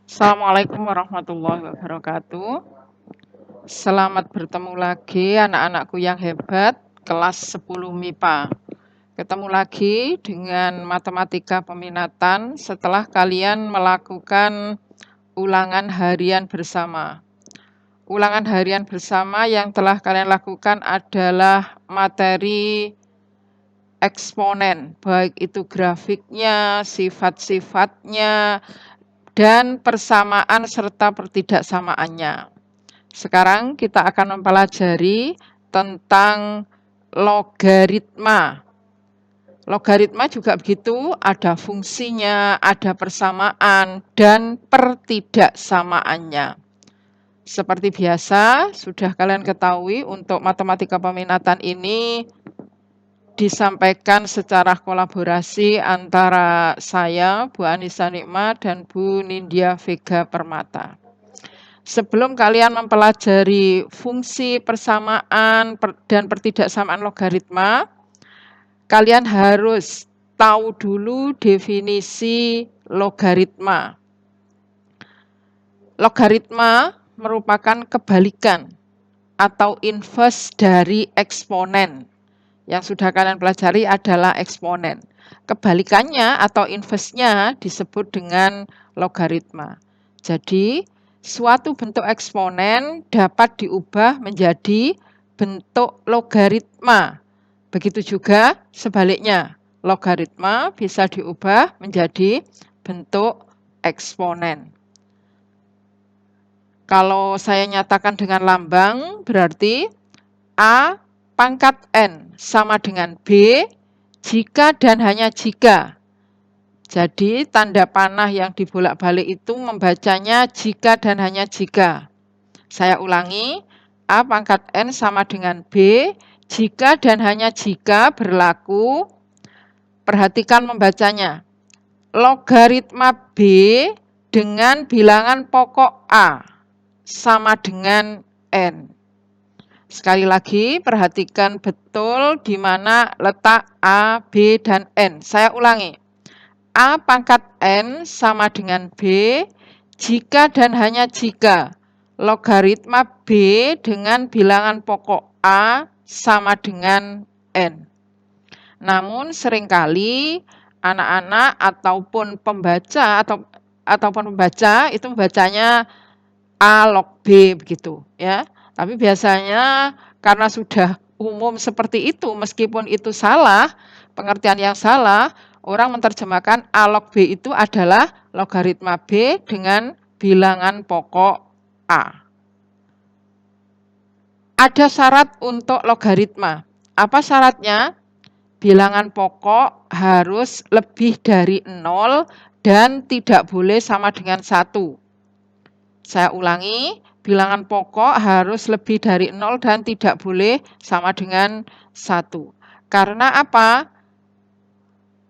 Assalamualaikum warahmatullahi wabarakatuh. Selamat bertemu lagi anak-anakku yang hebat, kelas 10 MIPA. Ketemu lagi dengan matematika peminatan setelah kalian melakukan ulangan harian bersama. Ulangan harian bersama yang telah kalian lakukan adalah materi eksponen, baik itu grafiknya, sifat-sifatnya, dan persamaan serta pertidaksamaannya. Sekarang kita akan mempelajari tentang logaritma. Logaritma juga begitu, ada fungsinya, ada persamaan, dan pertidaksamaannya. Seperti biasa, sudah kalian ketahui untuk matematika peminatan ini disampaikan secara kolaborasi antara saya, Bu Anissa Nikma, dan Bu Nindya Vega Permata. Sebelum kalian mempelajari fungsi persamaan dan pertidaksamaan logaritma, kalian harus tahu dulu definisi logaritma. Logaritma merupakan kebalikan atau inverse dari eksponen. Yang sudah kalian pelajari adalah eksponen. Kebalikannya atau inverse-nya disebut dengan logaritma. Jadi, suatu bentuk eksponen dapat diubah menjadi bentuk logaritma. Begitu juga sebaliknya, logaritma bisa diubah menjadi bentuk eksponen. Kalau saya nyatakan dengan lambang, berarti A pangkat N sama dengan B jika dan hanya jika. Jadi tanda panah yang dibolak-balik itu membacanya jika dan hanya jika. Saya ulangi, A pangkat N sama dengan B jika dan hanya jika berlaku. Perhatikan membacanya. Logaritma B dengan bilangan pokok A sama dengan N. Sekali lagi, perhatikan betul di mana letak A, B, dan N. Saya ulangi. A pangkat N sama dengan B jika dan hanya jika logaritma B dengan bilangan pokok A sama dengan N. Namun seringkali anak-anak ataupun pembaca itu membacanya A log B begitu ya. Tapi biasanya karena sudah umum seperti itu, meskipun itu salah, pengertian yang salah, orang menerjemahkan A log B itu adalah logaritma B dengan bilangan pokok A. Ada syarat untuk logaritma. Apa syaratnya? Bilangan pokok harus lebih dari 0 dan tidak boleh sama dengan 1. Saya ulangi, bilangan pokok harus lebih dari 0 dan tidak boleh sama dengan 1. Karena apa?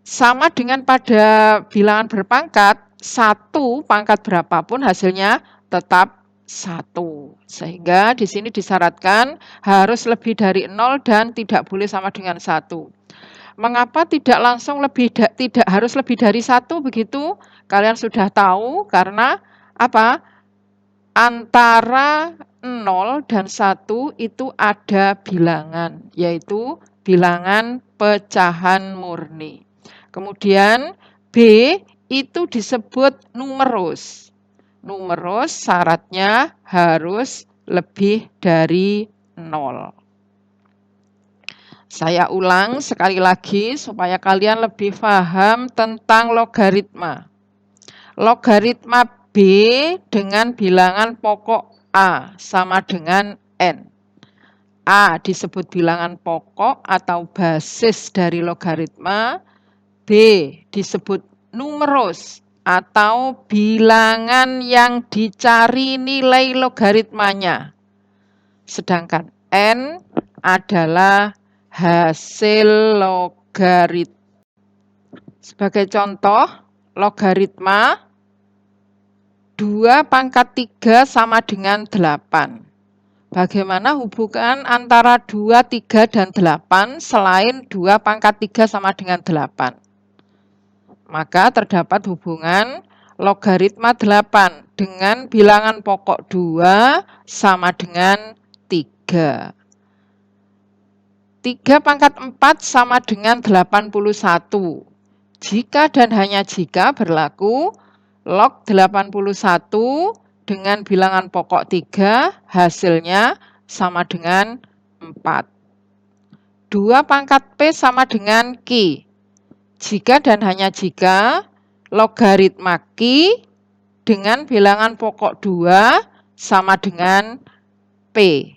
Sama dengan pada bilangan berpangkat, 1 pangkat berapapun hasilnya tetap 1. Sehingga di sini disyaratkan harus lebih dari 0 dan tidak boleh sama dengan 1. Mengapa tidak langsung tidak harus lebih dari 1 begitu? Kalian sudah tahu karena apa? Antara 0 dan 1 itu ada bilangan, yaitu bilangan pecahan murni. Kemudian B itu disebut numerus. Numerus syaratnya harus lebih dari 0. Saya ulang sekali lagi supaya kalian lebih paham tentang logaritma. Logaritma B dengan bilangan pokok A sama dengan N. A disebut bilangan pokok atau basis dari logaritma. B disebut numerus atau bilangan yang dicari nilai logaritmanya. Sedangkan N adalah hasil logaritma. Sebagai contoh, logaritma 2 pangkat 3 sama dengan 8. Bagaimana hubungan antara 2, 3, dan 8 selain 2 pangkat 3 sama dengan 8? Maka terdapat hubungan logaritma 8 dengan bilangan pokok 2 sama dengan 3. 3 pangkat 4 sama dengan 81. Jika dan hanya jika berlaku log 81 dengan bilangan pokok 3 hasilnya sama dengan 4. 2 pangkat P sama dengan Q. Jika dan hanya jika logaritma Q dengan bilangan pokok 2 sama dengan P.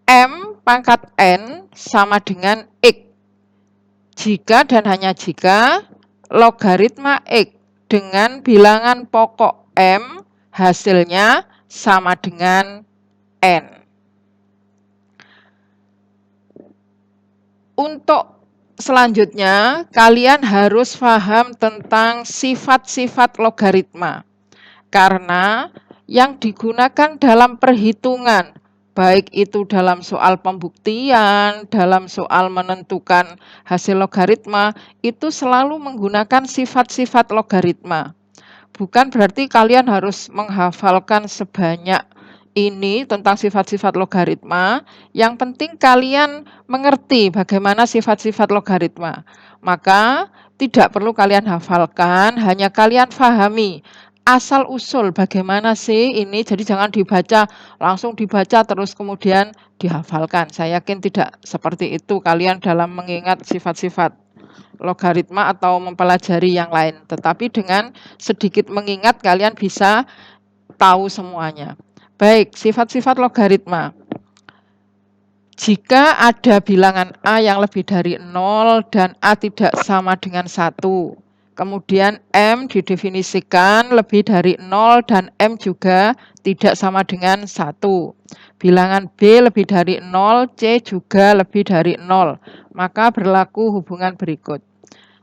M pangkat N sama dengan X. Jika dan hanya jika logaritma X dengan bilangan pokok M hasilnya sama dengan N. Untuk selanjutnya, kalian harus paham tentang sifat-sifat logaritma. Karena yang digunakan dalam perhitungan, baik itu dalam soal pembuktian, dalam soal menentukan hasil logaritma, itu selalu menggunakan sifat-sifat logaritma. Bukan berarti kalian harus menghafalkan sebanyak ini tentang sifat-sifat logaritma. Yang penting kalian mengerti bagaimana sifat-sifat logaritma. Maka tidak perlu kalian hafalkan, hanya kalian pahami asal-usul bagaimana sih ini. Jadi jangan dibaca, langsung dibaca terus kemudian dihafalkan. Saya yakin tidak seperti itu kalian dalam mengingat sifat-sifat logaritma atau mempelajari yang lain. Tetapi dengan sedikit mengingat kalian bisa tahu semuanya. Baik, sifat-sifat logaritma. Jika ada bilangan A yang lebih dari 0 dan A tidak sama dengan 1, kemudian M didefinisikan lebih dari 0 dan M juga tidak sama dengan 1. Bilangan B lebih dari 0, C juga lebih dari 0. Maka berlaku hubungan berikut.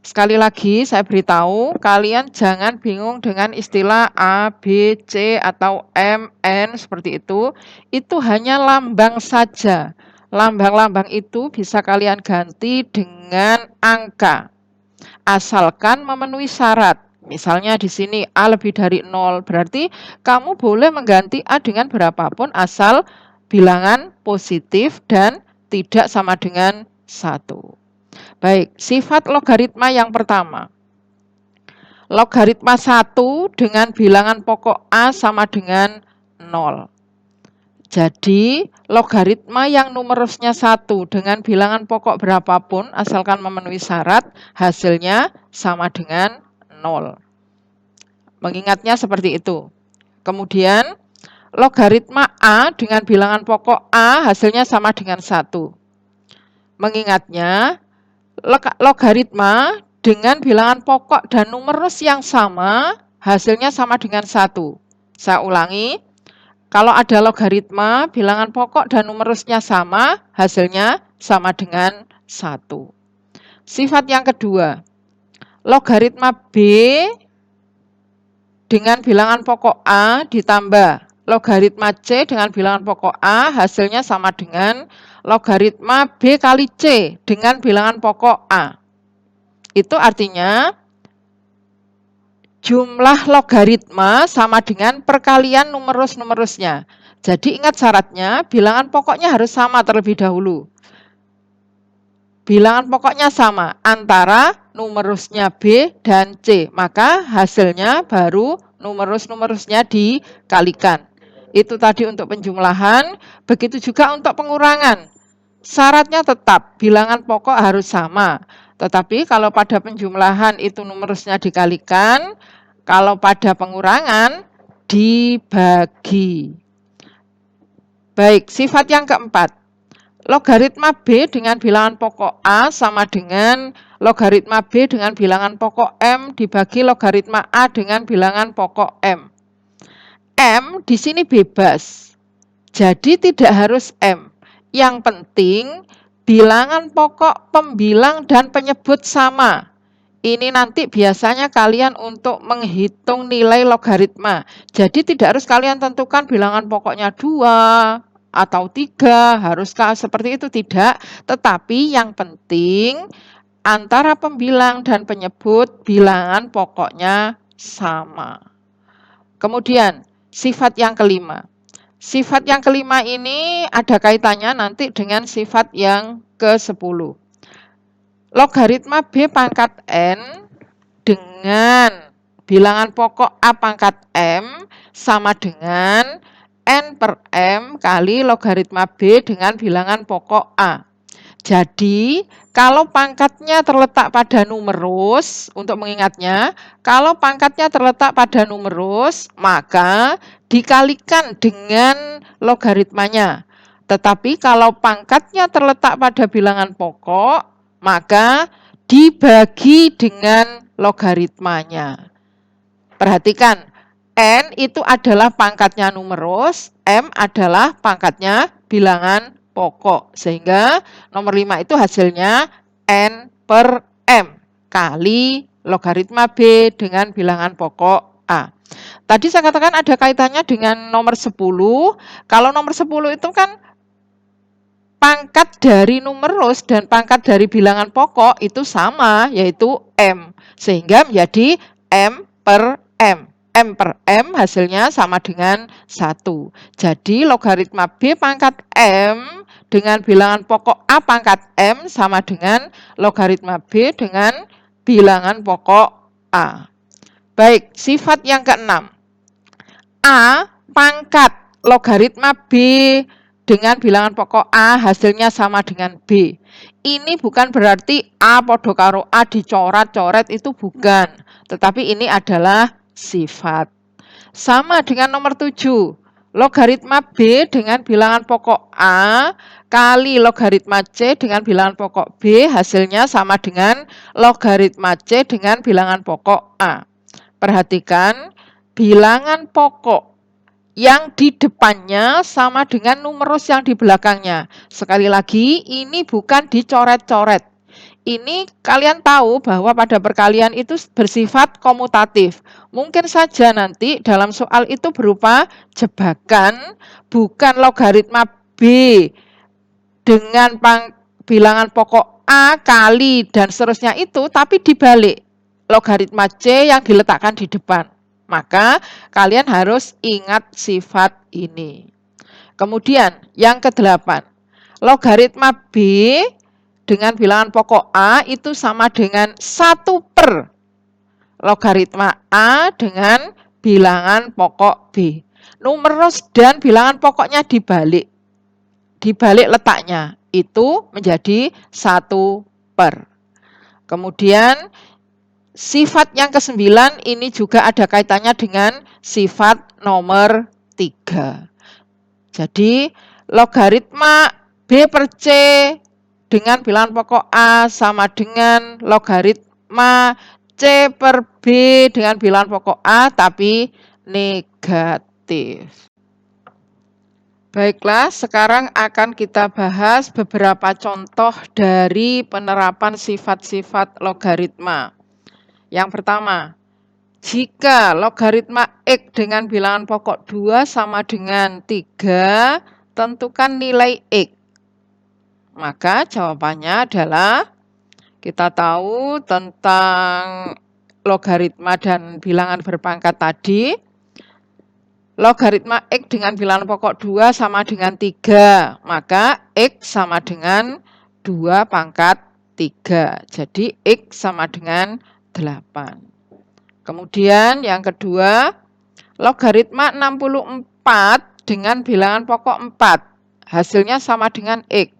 Sekali lagi saya beritahu, kalian jangan bingung dengan istilah A, B, C, atau M, N seperti itu. Itu hanya lambang saja. Lambang-lambang itu bisa kalian ganti dengan angka. Asalkan memenuhi syarat. Misalnya di sini A lebih dari 0, berarti kamu boleh mengganti A dengan berapapun asal bilangan positif dan tidak sama dengan 1. Baik, sifat logaritma yang pertama. Logaritma 1 dengan bilangan pokok A sama dengan 0. Jadi, logaritma yang numerusnya 1 dengan bilangan pokok berapapun, asalkan memenuhi syarat, hasilnya sama dengan 0. Mengingatnya seperti itu. Kemudian, logaritma A dengan bilangan pokok A, hasilnya sama dengan 1. Mengingatnya, logaritma dengan bilangan pokok dan numerus yang sama, hasilnya sama dengan 1. Saya ulangi, kalau ada logaritma, bilangan pokok dan numerusnya sama, hasilnya sama dengan 1. Sifat yang kedua, logaritma B dengan bilangan pokok A ditambah logaritma C dengan bilangan pokok A, hasilnya sama dengan logaritma B kali C dengan bilangan pokok A. Itu artinya jumlah logaritma sama dengan perkalian numerus-numerusnya. Jadi ingat syaratnya, bilangan pokoknya harus sama terlebih dahulu. Bilangan pokoknya sama antara numerusnya B dan C. Maka hasilnya baru numerus-numerusnya dikalikan. Itu tadi untuk penjumlahan, begitu juga untuk pengurangan. Syaratnya tetap bilangan pokok harus sama. Tetapi kalau pada penjumlahan itu numerusnya dikalikan, kalau pada pengurangan dibagi. Baik, sifat yang keempat. Logaritma B dengan bilangan pokok A sama dengan logaritma B dengan bilangan pokok M dibagi logaritma A dengan bilangan pokok M. M di sini bebas. Jadi tidak harus M. Yang penting bilangan pokok, pembilang, dan penyebut sama. Ini nanti biasanya kalian untuk menghitung nilai logaritma. Jadi tidak harus kalian tentukan bilangan pokoknya 2 atau 3, haruskah seperti itu? Tidak. Tetapi yang penting antara pembilang dan penyebut bilangan pokoknya sama. Kemudian sifat yang kelima. Sifat yang kelima ini ada kaitannya nanti dengan sifat yang ke-10. Logaritma B pangkat N dengan bilangan pokok A pangkat M sama dengan N per M kali logaritma B dengan bilangan pokok A. Jadi, kalau pangkatnya terletak pada numerus, untuk mengingatnya, kalau pangkatnya terletak pada numerus, maka dikalikan dengan logaritmanya. Tetapi kalau pangkatnya terletak pada bilangan pokok, maka dibagi dengan logaritmanya. Perhatikan, N itu adalah pangkatnya numerus, M adalah pangkatnya bilangan pokok. Sehingga nomor 5 itu hasilnya N per M kali logaritma B dengan bilangan pokok A. Tadi saya katakan ada kaitannya dengan nomor 10. Kalau nomor 10 itu kan pangkat dari numerus dan pangkat dari bilangan pokok itu sama, yaitu M. Sehingga menjadi M per M. M per M hasilnya sama dengan 1. Jadi logaritma B pangkat M dengan bilangan pokok A pangkat M sama dengan logaritma B dengan bilangan pokok A. Baik, sifat yang keenam. A pangkat logaritma B dengan bilangan pokok A hasilnya sama dengan B. Ini bukan berarti A podo karo A dicoret-coret, itu bukan. Tetapi ini adalah sifat. Sama dengan nomor 7. Logaritma B dengan bilangan pokok A kali logaritma C dengan bilangan pokok B hasilnya sama dengan logaritma C dengan bilangan pokok A. Perhatikan, bilangan pokok yang di depannya sama dengan numerus yang di belakangnya. Sekali lagi, ini bukan dicoret-coret. Ini kalian tahu bahwa pada perkalian itu bersifat komutatif. Mungkin saja nanti dalam soal itu berupa jebakan, bukan logaritma B dengan bilangan pokok A kali dan seterusnya itu, tapi dibalik. Logaritma C yang diletakkan di depan. Maka kalian harus ingat sifat ini. Kemudian yang ke-8. Logaritma B dengan bilangan pokok A itu sama dengan 1 per logaritma A dengan bilangan pokok B. Numerus dan bilangan pokoknya dibalik. Dibalik letaknya. Itu menjadi 1 per. Kemudian sifat yang ke-9 ini juga ada kaitannya dengan sifat nomor 3. Jadi logaritma B per C dengan bilangan pokok A sama dengan logaritma C per B dengan bilangan pokok A tapi negatif. Baiklah, sekarang akan kita bahas beberapa contoh dari penerapan sifat-sifat logaritma. Yang pertama, jika logaritma X dengan bilangan pokok 2 sama dengan 3, tentukan nilai X. Maka jawabannya adalah, kita tahu tentang logaritma dan bilangan berpangkat tadi. Logaritma X dengan bilangan pokok 2 sama dengan 3. Maka X sama dengan 2 pangkat 3. Jadi X sama dengan 8. Kemudian yang kedua, logaritma 64 dengan bilangan pokok 4. Hasilnya sama dengan X.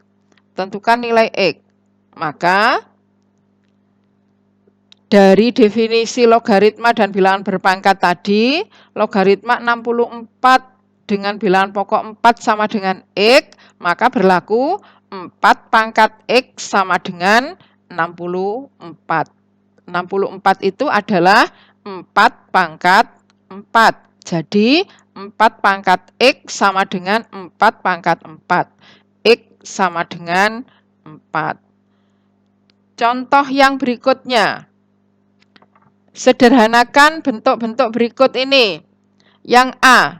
Tentukan nilai X. Maka dari definisi logaritma dan bilangan berpangkat tadi, logaritma 64 dengan bilangan pokok 4 sama dengan X, maka berlaku 4 pangkat X sama dengan 64. 64 itu adalah 4 pangkat 4. Jadi 4 pangkat X sama dengan 4 pangkat 4. X sama dengan 4. Contoh yang berikutnya. Sederhanakan bentuk-bentuk berikut ini. Yang A.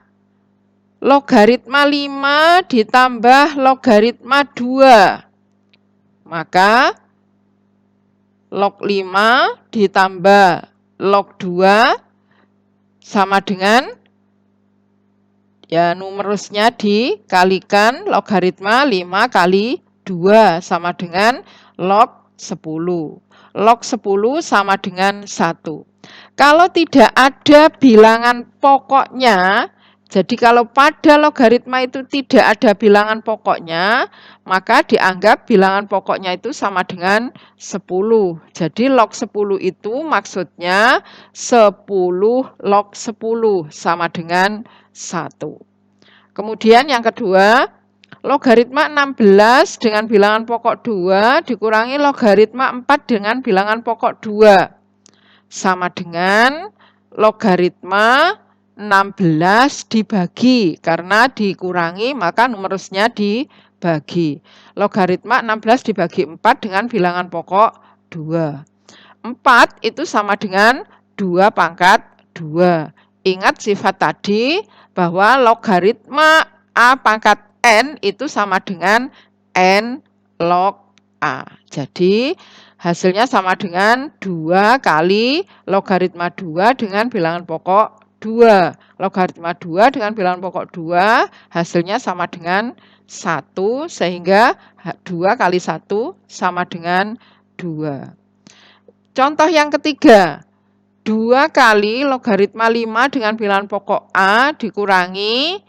Logaritma 5 ditambah logaritma 2. Maka log 5 ditambah log 2 sama dengan, ya numerusnya dikalikan logaritma 5 kali 2 sama dengan log 10. Log 10 sama dengan 1. Kalau tidak ada bilangan pokoknya, jadi kalau pada logaritma itu tidak ada bilangan pokoknya, maka dianggap bilangan pokoknya itu sama dengan 10. Jadi log 10 itu maksudnya 10 log 10 sama dengan 1. Kemudian yang kedua, logaritma 16 dengan bilangan pokok 2 dikurangi logaritma 4 dengan bilangan pokok 2 sama dengan logaritma 16 dibagi, karena dikurangi maka numerusnya dibagi. Logaritma 16 dibagi 4 dengan bilangan pokok 2. 4 itu sama dengan 2 pangkat 2. Ingat sifat tadi bahwa logaritma A pangkat N itu sama dengan N log A. Jadi hasilnya sama dengan 2 kali logaritma 2 dengan bilangan pokok 2. Logaritma 2 dengan bilangan pokok 2 hasilnya sama dengan 1, sehingga 2 kali 1 sama dengan 2. Contoh yang ketiga, 2 kali logaritma 5 dengan bilangan pokok A dikurangi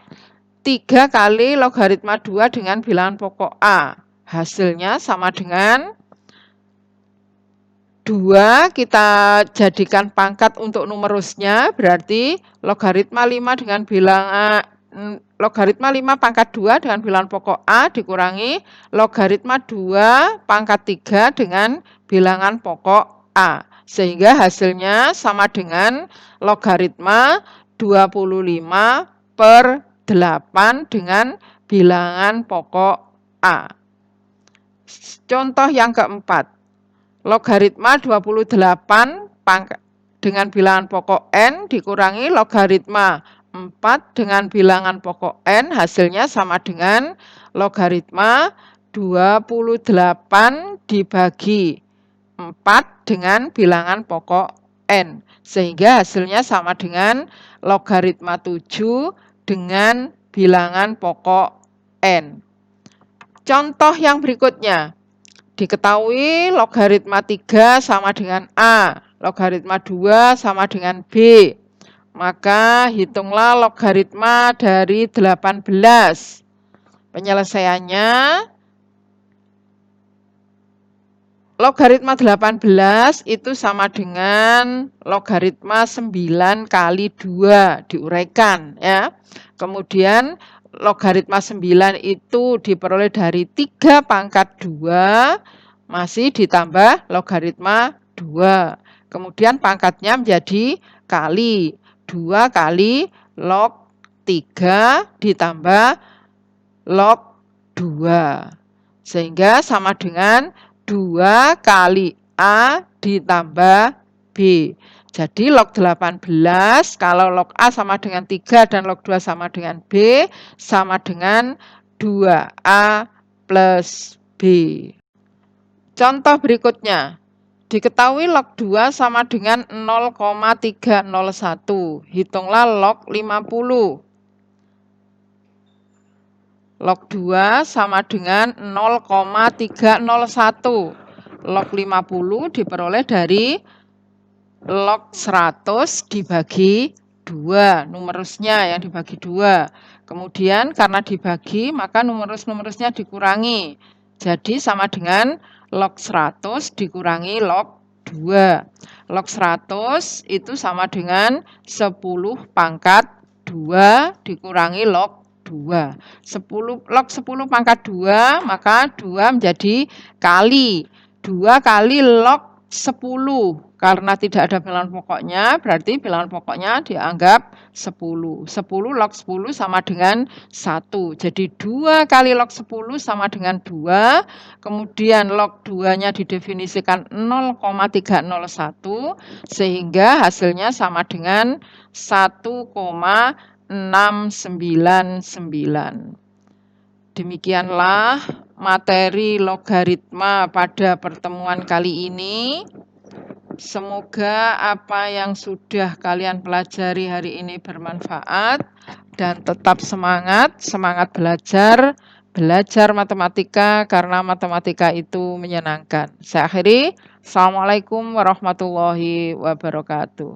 3 kali logaritma 2 dengan bilangan pokok A. Hasilnya sama dengan 2 kita jadikan pangkat untuk numerusnya, berarti logaritma 5 dengan bilangan logaritma 5 pangkat 2 dengan bilangan pokok A dikurangi logaritma 2 pangkat 3 dengan bilangan pokok A. Sehingga hasilnya sama dengan logaritma 25 per 8 dengan bilangan pokok A. Contoh yang keempat, logaritma 28 dengan bilangan pokok N dikurangi logaritma 4 dengan bilangan pokok N, hasilnya sama dengan logaritma 28 dibagi 4 dengan bilangan pokok N. Sehingga hasilnya sama dengan logaritma 7 dengan bilangan pokok N. Contoh yang berikutnya, diketahui logaritma 3 sama dengan A, logaritma 2 sama dengan B. Maka hitunglah logaritma dari 18. Penyelesaiannya, logaritma 18 itu sama dengan logaritma 9 kali 2, diuraikan ya. Kemudian logaritma 9 itu diperoleh dari 3 pangkat 2, masih ditambah logaritma 2. Kemudian pangkatnya menjadi kali 2 kali log 3 ditambah log 2. Sehingga sama dengan 2 kali A ditambah B. Jadi log 18, kalau log A sama dengan 3 dan log 2 sama dengan B, sama dengan 2A plus B. Contoh berikutnya, diketahui log 2 sama dengan 0,301. Hitunglah log 50. Log 2 sama dengan 0,301. Log 50 diperoleh dari log 100 dibagi 2, numerusnya yang dibagi 2. Kemudian karena dibagi, maka numerusnya dikurangi. Jadi sama dengan log 100 dikurangi log 2. Log 100 itu sama dengan 10 pangkat 2 dikurangi log 2. 10, log 10 pangkat 2, maka 2 menjadi kali. 2 kali log 10, karena tidak ada bilangan pokoknya, berarti bilangan pokoknya dianggap 10. 10 log 10 sama dengan 1. Jadi 2 kali log 10 sama dengan 2. Kemudian log 2-nya didefinisikan 0,301, sehingga hasilnya sama dengan 1,699. Demikianlah materi logaritma pada pertemuan kali ini. Semoga apa yang sudah kalian pelajari hari ini bermanfaat dan tetap semangat, semangat belajar, belajar matematika karena matematika itu menyenangkan. Saya akhiri, Assalamualaikum warahmatullahi wabarakatuh.